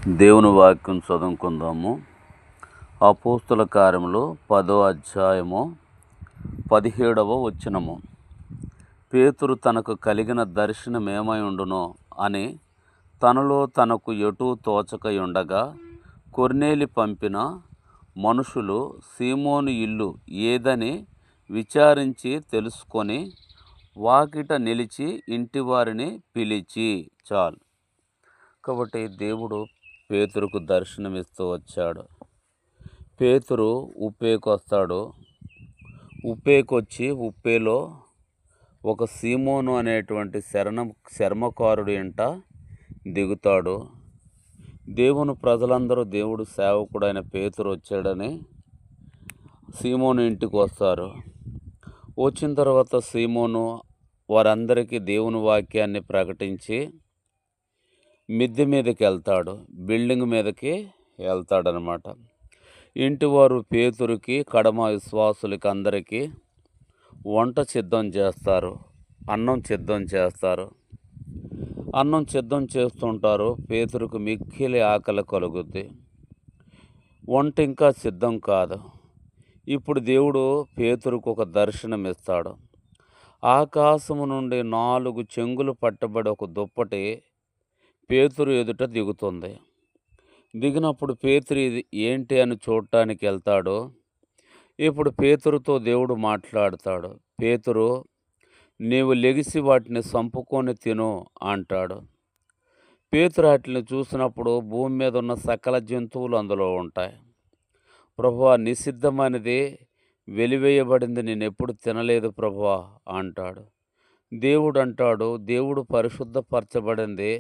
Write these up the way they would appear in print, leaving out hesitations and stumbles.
దేవుని వాక్యం చదువుకుందాము. అపోస్తుల కార్యములు 10వ అధ్యాయము 17వ వచనము. పేతురు తనకు కలిగిన దర్శనమేమై ఉండునో అని తనలో తనకు ఎటూ తోచకయుండగా కొర్నేలి పంపిన మనుషులు సీమోను ఇల్లు ఏదని విచారించి తెలుసుకొని వాకిట నిలిచి ఇంటివారిని పిలిచి. చాలు. కాబట్టి దేవుడు పేతురుకు దర్శనమిస్తూ వచ్చాడు. పేతురు ఉప్పేకు వస్తాడు. ఉప్పేకొచ్చి ఉప్పేలో ఒక సీమోను అనేటువంటి శర్మకారుడి ఇంట దిగుతాడు. దేవుని ప్రజలందరూ దేవుడు సేవకుడైన పేతురు వచ్చాడని సీమోను ఇంటికి వస్తారు. వచ్చిన తర్వాత సీమోను వారందరికీ దేవుని వాక్యాన్ని ప్రకటించి మిద్దె మీదకి వెళ్తాడు, బిల్డింగ్ మీదకి వెళ్తాడనమాట. ఇంటివారు పేతురికి కడమ విశ్వాసులకి అందరికీ వంట సిద్ధం చేస్తారు, అన్నం సిద్ధం చేస్తారు. అన్నం సిద్ధం చేస్తుంటారు. పేతురుకు మిక్కిలి ఆకలి కలుగుద్ది. వంట ఇంకా సిద్ధం కాదు. ఇప్పుడు దేవుడు పేతురుకు ఒక దర్శనం ఇస్తాడు. ఆకాశము నుండి 4 చెంగులు పట్టబడి ఒక దుప్పటి పేతురు ఎదుట దిగుతుంది. దిగినప్పుడు పేతురు ఇది ఏంటి అని చూడటానికి వెళ్తాడు. ఇప్పుడు పేతురుతో దేవుడు మాట్లాడతాడు. పేతురు, నీవు లెగిసి వాటిని సంపుకొని తిను అంటాడు. పేతురు వాటిని చూసినప్పుడు భూమి మీద ఉన్న సకల జంతువులు అందులో ఉంటాయి. ప్రభువా, నిషిద్ధమైనది వెలివేయబడింది నేను ఎప్పుడు తినలేదు ప్రభువా అంటాడు. దేవుడు అంటాడు, దేవుడు పరిశుద్ధపరచబడింది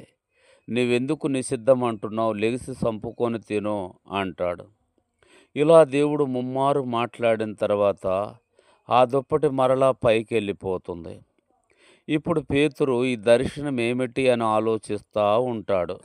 నీవెందుకు నిషిద్ధం అంటున్నావు, లెగిసి సంపుకొని తిను అంటాడు. ఇలా దేవుడు ముమ్మారు మాట్లాడిన తర్వాత ఆ దుప్పటి మరలా పైకి వెళ్ళిపోతుంది. ఇప్పుడు పేతురు ఈ దర్శనం ఏమిటి అని ఆలోచిస్తూ ఉంటాడు.